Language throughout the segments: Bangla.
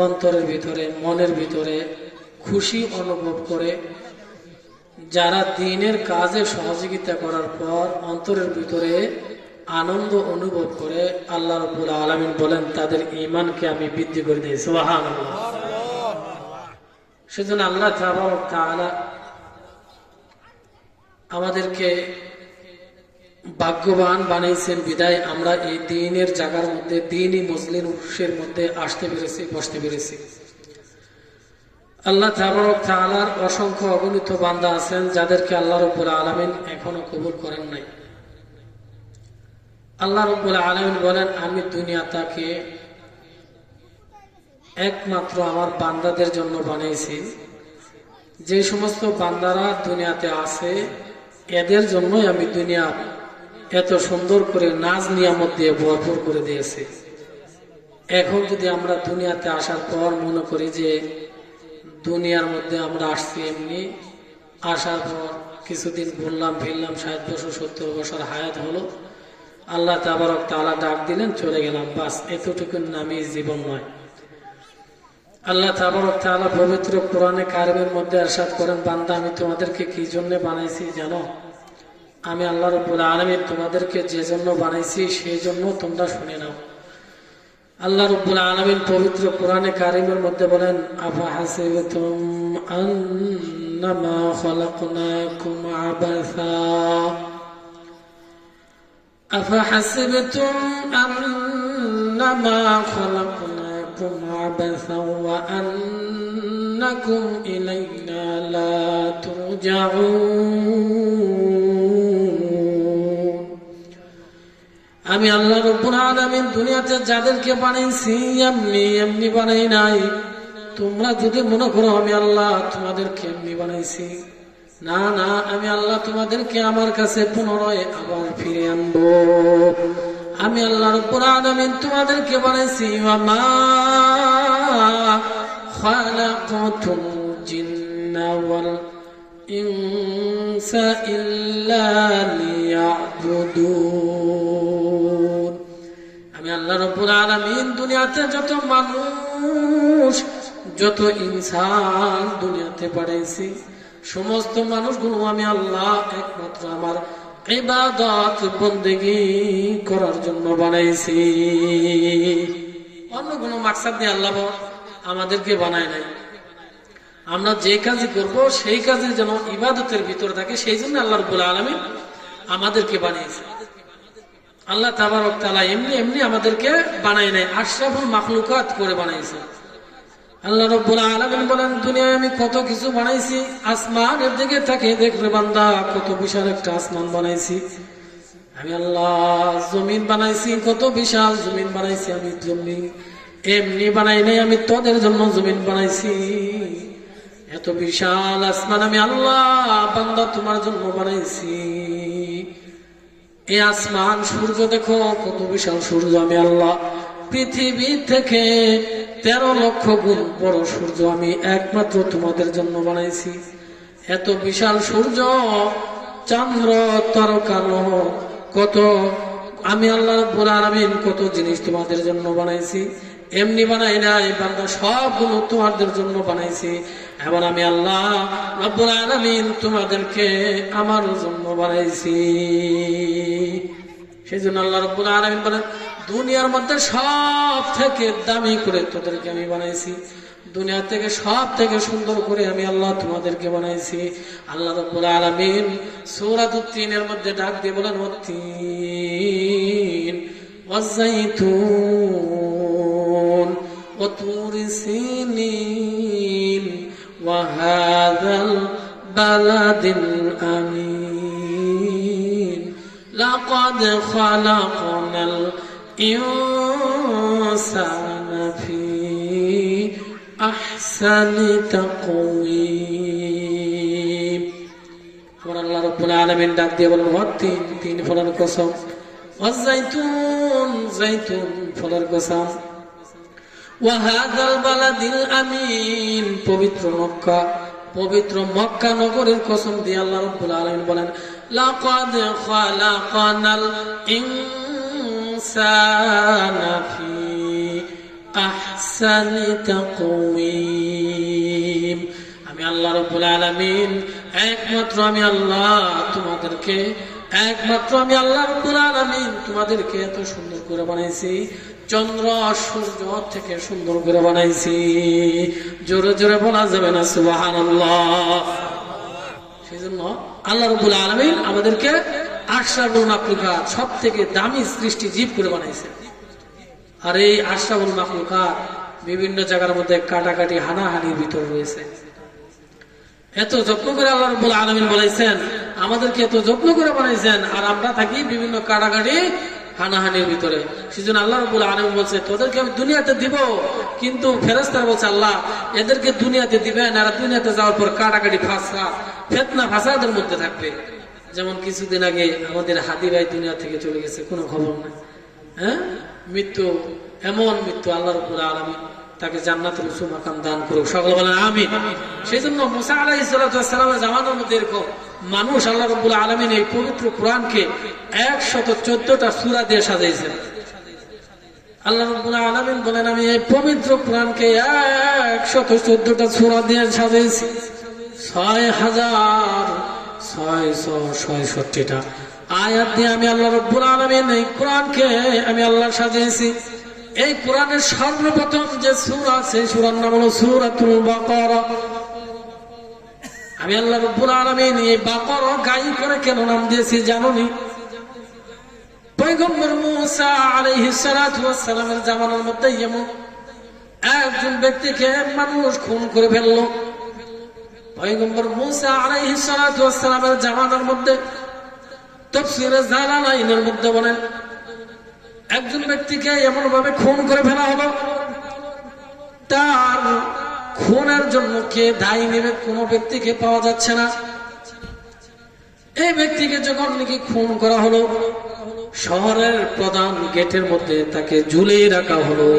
অন্তরের ভিতরে মনের ভিতরে খুশি অনুভব করে, যারা দ্বীনের কাজে সহযোগিতা করার পর অন্তরের ভিতরে আনন্দ অনুভব করে, আল্লাহ রাব্বুল আলামিন বলেন তাদের ঈমানকে আমি বৃদ্ধি করে দিই। সুবহানাল্লাহ। সেজন্য আল্লাহ তাআলা আমাদেরকে ভাগ্যবান বানাইছেন বিদায় আমরা এই দ্বীনের জায়গার মধ্যে, দ্বীনি মজলিসের মধ্যে আসতে পেরেছি, বসতে পেরেছি। আল্লাহ তাআলার অসংখ্য অগণিত বান্দা আছেন যাদেরকে আল্লাহ রাব্বুল আলামিন এখনো কবুল করেন নাই। আল্লাহ রাব্বুল আলামিন বলেন, আমি দুনিয়াটাকে একমাত্র আমার বান্দাদের জন্য বানিয়েছি। যে সমস্ত বান্দারা দুনিয়াতে আছে এদের জন্যই আমি দুনিয়া এত সুন্দর করে নাজ নিয়ামত দিয়ে ভরপুর করে দিয়েছি। এখন যদি আমরা দুনিয়াতে আসার পর মনে করি যে দুনিয়ার মধ্যে আমরা আসছি এমনি, আসার পর কিছুদিন ঘুরলাম ফিরলাম, 60 বছর 70 বছর হায়াত হলো, আল্লাহ তাবারক তাআলা ডাক দিলেন চলে গেলাম, বাস এতটুকুর নামই জীবন নয়। আল্লাহ তাবারক তাআলা পবিত্র কোরআনে কারিমের মধ্যে ইরশাদ করেন, বান্দা আমি তোমাদেরকে কি জন্য বানাইছি জানো? আমি আল্লাহ রাব্বুল আলামিন তোমাদেরকে যে জন্য বানাইছি সেই জন্য তোমরা শুনে নাও। আল্লাহ রাব্বুল আলামিন পবিত্র কোরআনে কারিমের মধ্যে বলেন, আফাহাসিবতুম আন্নামা খালাকনাকুম আবাসা আফাহাসিবতুম আন্নামা খালাকনাকুম আবাসা ওয়া আন্নাকুম ইলাইনা লা তুরজাউন। আমি আল্লাহ রাব্বুল আলামিন দুনিয়াতে যাদেরকে বানাইছি এমনি এমনি বানাই নাই। তোমরা যদি মনে করো আমি আল্লাহ তোমাদেরকে এমনি বানাইছি, না না, আমি আল্লাহ তোমাদেরকে আমার কাছে পুনরায় আবার ফিরে আনবো। আমি আল্লাহ রাব্বুল আলামিন তোমাদেরকে বানাইছি, ওয়া মা খালাকাতুল জিন্না ওয়াল ইনসা ইল্লা লিয়াবুদুন। আমি আল্লাহ রাব্বুল আলামিন দুনিয়াতে যত মানুষ, যত ইনসান দুনিয়াতে পাঠাইছি, সমস্ত মানুষগুলো আমি আল্লাহ একমাত্র আমার ইবাদত বন্দেগী করার জন্য বানাইছি। অন্য কোনো মাকসাদ দিয়ে আল্লাহ আমাদেরকে বানায় নাই। আমরা যে কাজই করব সেই কাজে যেন ইবাদতের ভিতর থাকে, সেই জন্য আল্লাহ রাব্বুল আলামিন আমাদেরকে বানিয়েছে। আল্লাহ তাবারক তাআলা এমনি এমনি আমাদেরকে বানায় নাই, আশরাফুল মাখলুকাত করে বানাইছে। আল্লাহ রাব্বুল আলামিন বলেন, দুনিয়ায় আমি কত কিছু বানাইছি, আসমানের দিকে তাকে দেখবে বান্দা, কত বিশাল একটা আসমান বানাইছি। আমি আল্লাহ জমিন বানাইছি, কত বিশাল জমিন বানাইছি। আমি জমিন এমনি বানাই নাই, আমি তোদের জন্য জমিন বানাইছি। এত বিশাল আসমান আমি আল্লাহ বান্দা তোমার জন্য বানাইছি। এই আসমান সূর্য দেখো কত বিশাল সূর্য, আমি আল্লাহ পৃথিবী থেকে 13 লক্ষ গুণ বড় সূর্য আমি একমাত্র তোমাদের জন্য বানাইছি। এত বিশাল সূর্য, চন্দ্র, তারকা কত আমি আল্লাহ রাব্বুল আলামিন কত জিনিস তোমাদের জন্য বানাইছি। এমনি বানাই নাই বান্দা, সবগুলো তোমাদের জন্য বানাইছি। এবার আমি আল্লাহ রাব্বুল আলামিন তোমাদেরকে আমার জন্য বানাইছি। সেই জন্য আল্লাহ রাব্বুল আলামিন বলেন, দুনিয়ার মধ্যে সব থেকে দামি করে তোদেরকে আমি বানাইছি, দুনিয়া থেকে সব থেকে সুন্দর করে আমি আল্লাহ তোমাদেরকে বানাইছি। আল্লাহ রাব্বুল আলামিন সূরাতুত তিনের মধ্যে ডাক দিয়ে বলেন, ওয়াত-তিন ওয়াজ-যাইতুন ওয়া তুরি সিনিন ওয়া হাযাল বালাদিল আমিন লাকাদ খালাকনাল ইনসানা ফি আহসানি তাকওয়িম। আল্লাহ রাব্বুল আলামিন ডাক দিয়ে বলেন, ওয়াত-তিন, তিন ফলের কসম, ওয়াজ-যাইতুন, যাইতুন ফলের কসম, ওয়া হাযাল বালাদিল আমিন, পবিত্র মক্কা, পবিত্র মক্কা নগরের কসম দিয়ে আল্লাহ রাব্বুল আলামিন বলেন, লাকাদ খালাকনাল ইনসানা ফি আহসানি আহসানি তাকওয়িম। আমি আল্লাহ রাব্বুল আলামিন, একমাত্র আমি আল্লাহ রাব্বুল আলামিন তোমাদেরকে এত সুন্দর করে বানাইছি, চন্দ্র সূর্য থেকে সুন্দর করে বানাইছি। জোরে জোরে বলা যাবে না সুবহানাল্লাহ? সেই জন্য আল্লাহ রাব্বুল আলামিন আমাদেরকে আশরাফুল মাখলুকাত, সব থেকে দামি সৃষ্টি জীব করে বানাইছে। আর এই আশরাফুল মাখলুকাত বিভিন্ন জায়গার মধ্যে কাটাকাটি হানাহানির ভিতর রয়েছে। এত যত্ন করে আল্লাহ রাব্বুল আলামিন বলেছেন, আমাদেরকে এত যত্ন করে বানাইছেন, আর আমরা থাকি বিভিন্ন কাটাকাটি হানাহানির ভিতরে। সেজন্য আল্লাহ রাব্বুল আলামিন বলছে, তোদেরকে আমি দুনিয়াতে দিব, কিন্তু ফেরেশতারা বলছে আল্লাহ এদেরকে দুনিয়াতে দিবেন, আর দুনিয়াতে যাওয়ার পর কাটাকাটি ফিতনা ফাসাদের মধ্যে থাকবে। যেমন কিছুদিন আগে আমাদের হাদি ভাই দুনিয়া থেকে চলে গেছে, কোনো খবর নাই। মৃত্যু, এমন মৃত্যু, আল্লাহ রাব্বুল আলামিন তাকে জান্নাতুল উঁচু মাকাম দান করুক, সকলে বলেন আমিন। সেই জন্য মুসা আলাইহিস সালামের জামানার মধ্যে এরকম মানুষ আল্লাহ রাব্বুল আলামিন এই পবিত্র কোরআনকে 114টা সূরা দিয়ে সাজাইছেন। আল্লাহ রাব্বুল আলামিন বলেন, আমি এই পবিত্র কোরআনকে 114টা সূরা দিয়ে সাজাইছি, 6666টা আয়াত দিয়ে আমি আল্লাহ রাব্বুল আলামিন এই কোরআনকে আমি আল্লাহ সাজিয়েছি। এই কোরআনের সর্বপ্রথম যে সূরা, সেই সূরার নাম হলো সূরাতুল বাকারা। আমি আল্লাহ রাব্বুল আলামিন এই বাকারা গাই করে কেন নাম দিয়েছি জানোনি? পয়গম্বর মূসা আলাইহিস সালাতু ওয়াস সালামের জামানার মধ্যে এমন একজন ব্যক্তিকে মানুষ খুন করে ফেলল। পয়গম্বর মূসা আলাইহিস সালাতু ওয়াস সালামের জামানার মধ্যে তাফসীরে জালালাইনের মধ্যে বলেন, একজন ব্যক্তিকে এমন ভাবে খুন করে ফেলা হলো, তার খুনের জন্য কে দায়ী নেবে কোন ব্যক্তিকে পাওয়া যাচ্ছে না। এই ব্যক্তিকে যখন নাকি খুন করা হলো, শহরের প্রধান গেটের মধ্যে তাকে ঝুলিয়ে রাখা হলো।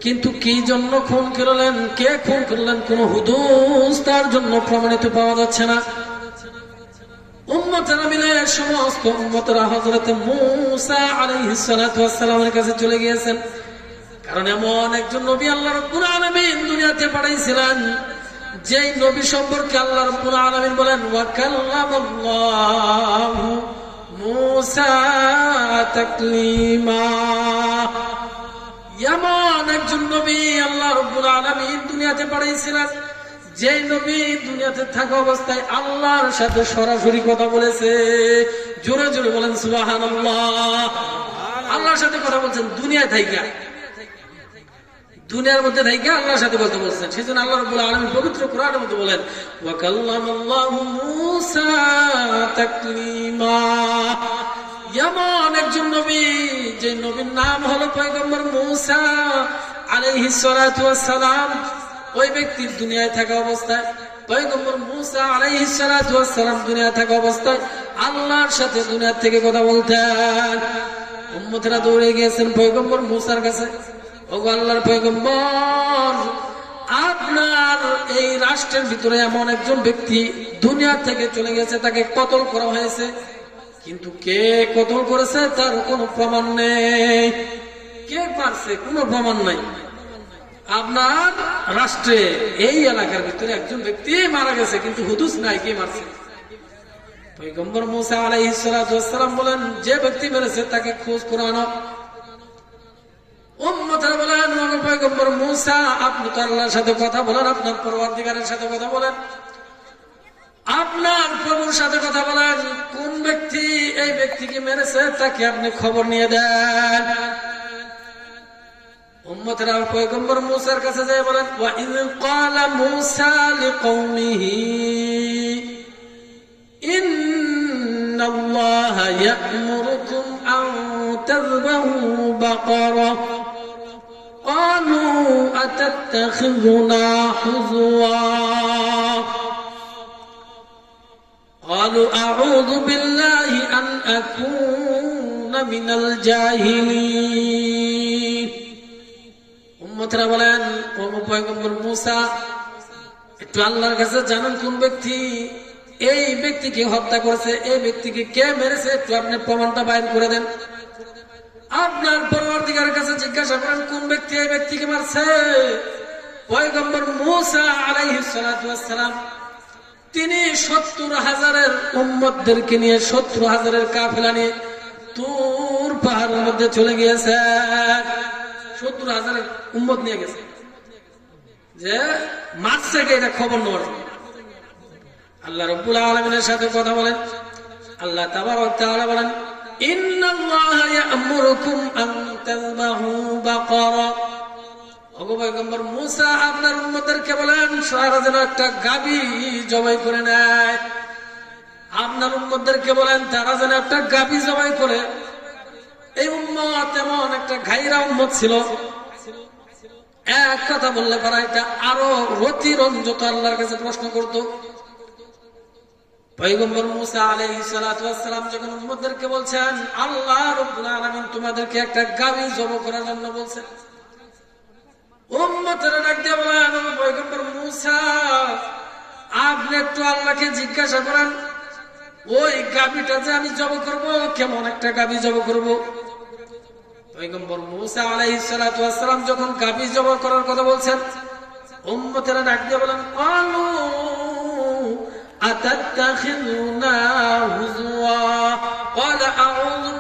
কিন্তু কি জন্য খুন করলেন, কে খুন করলেন, কোন হুদুস তার জন্য প্রমাণিত পাওয়া যাচ্ছে না। উম্মতেরা মিলে সমস্ত উম্মতেরা হযরত মূসা আলাইহিস সালাতু ওয়াস সালামের কাছে চলে গিয়েছেন। কারণ এমন একজন নবী আল্লাহ রাব্বুল আলামিন দুনিয়াতে পাঠাইছিলেন, যেই নবী সম্পর্কে আল্লাহ রাব্বুল আলামিন বলেন, ওয়া কাল্লামাল্লাহু মূসা তাকলিমা। এমন একজন নবী আল্লাহ রাব্বুল আলামিন দুনিয়াতে পাঠাইছিলেন, যে নবী দুনিয়াতে থাকা অবস্থায় আল্লাহর সাথে সরাসরি কথা বলেছে। জোরে জোরে বলেন সুবহানাল্লাহ। আল্লাহর সাথে কথা বলছেন দুনিয়ায় থাইকা, দুনিয়ার মধ্যে থাইকা আল্লাহর সাথে কথা বলছেন। সেজন্য আল্লাহ রাব্বুল আলামিন পবিত্র কোরআনের মধ্যে বলেন, ওয়া কাল্লামাল্লাহু মূসা তাকলিমা। এমন একজন নবী, যে নবীর নাম হলো পয়গম্বর মূসা আলাইহিস সালাতু ওয়াস সালাম। ওই ব্যক্তির দুনিয়ায় থাকা অবস্থায়, পয়গম্বর মূসা আলাইহিস সালাতু ওয়াস সালাম দুনিয়ায় থাকা অবস্থায় আল্লাহর সাথে দুনিয়া থেকে কথা বলতেন। উম্মতেরা দৌড়ে গিয়েছেন পয়গম্বর মূসার কাছে, ওগো আল্লাহর পয়গম্বর, আপনার এই রাষ্ট্রের ভিতরে এমন একজন ব্যক্তি দুনিয়া থেকে চলে গেছে, তাকে কতল করা হয়েছে, কিন্তু কে কতল করেছে তার কোনো প্রমাণ নেই। কে পারছে কোনো প্রমাণ নাই। আপনার রাষ্ট্রে এই এলাকার ভিতরে একজন ব্যক্তি মারা গেছে, কিন্তু হুদুস নাই কে মারছে। পয়গম্বর মূসা আলাইহিস সালাতু ওয়াস সালাম বলেন, যে ব্যক্তি মেরেছে তাকে খোঁজ করে আনো। উম্মতেরা বলেন, ওগো পয়গম্বর মূসা, আপনি তো আল্লাহর সাথে কথা বলেন, আপনার পরওয়ারদিগারের সাথে কথা বলেন, আপনার প্রভুর সাথে কথা বলেন, কোন ব্যক্তি এই ব্যক্তিকে মেরেছে তাকে আপনি খবর নিয়ে দেন। উম্মতেরা পয়গম্বর মূসার কাছে যায় বলেন, ওয়া ইয ক্বালা মূসা লিকওমিহি ইন্নাল্লাহা ইয়া'মুরুকুম আন তাযবাহু বাকারা ক্বালু আতাত্তাখিযুনা হুজওয়া ক্বালু আউযু বিল্লাহি আন আকুনা মিনাল জাহিলিন। উম্মতেরা বলেন, ও পয়গম্বর মূসা, একটু আল্লাহর কাছে জানেন কোন ব্যক্তি এই ব্যক্তিকে হত্যা করেছে, এই ব্যক্তিকে কে মেরেছে, একটু আপনি প্রমাণটা বাইর করে দেন। আপনার পরবর্তীকার কাছে জিজ্ঞাসা করেন কোন ব্যক্তি এই ব্যক্তিকে মারছে। পয়গম্বর মূসা আলাইহিস সালাতু ওয়াস সালাম তিনি 70,000 উম্মতদেরকে নিয়ে 70,000 কাফেলা নিয়ে তুর পাহাড়ের মধ্যে চলে গিয়েছেন। 70,000 উম্মত নিয়ে গেছে যে মারছে কে এটা খবর নেওয়ার জন্য। আল্লাহ রাব্বুল আলামিনের সাথে কথা বলেন। আল্লাহ তাবারক ওয়া তাআলা বলেন ইন্নাল্লাহা ইয়া'মুরুকুম আন তাযবাহু বাকারা। ওগো পয়গম্বর মূসা আপনার উম্মতদেরকে বলেন তারা যেন একটা গাভী জবাই করে নেয়। আপনার উম্মতদেরকে বলেন তারা যেন একটা গাভী জবাই করে। এই উম্মত এমন একটা ঘাইরা উম্মত ছিল, এক কথা বললে পারা এটা আরো অতিরঞ্জিত আল্লাহর কাছে প্রশ্ন করত। পয়গম্বর মূসা আলাইহিস সালাতু ওয়াস সালাম যখন উম্মতদেরকে বলছেন আল্লাহ রাব্বুল আলামিন তোমাদেরকে একটা গাভী জবাই করার জন্য বলছেন, উম্মতেরা ডাক দিয়ে বলেন পয়গম্বর মূসা আপনি একটু আল্লাহকে জিজ্ঞাসা করেন ওই গাভীটা যে আমি জবাই করব কেমন একটা গাভী জবাই করব। পয়গম্বর মূসা আলাইহিস সালাতু ওয়াস সালাম যখন গাভী জবাই করার কথা বলছেন, উম্মতেরা ডাক দিয়ে বলেন আনু আতাত্তাখিযুনা হুজওয়া ক্বালা আউযু